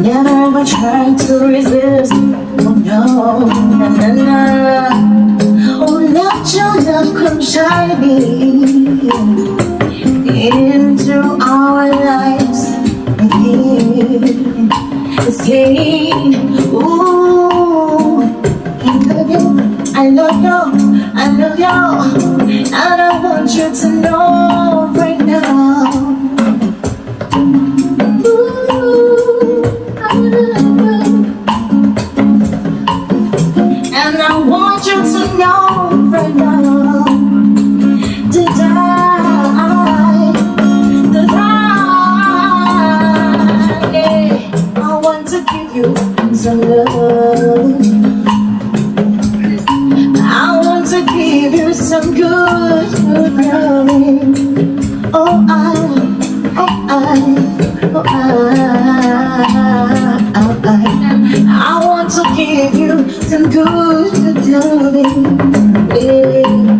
Never ever tried to resist. Oh no, na na na. Oh, let your love come shining into our lives again. Say, ooh, I love you, I love you, and I want you to know right now. Ooh, I love you, and I want you to know right now. Did I want to give you some love. I want to give you some good, good loving. Oh, I want to give you some good, good loving. Yeah.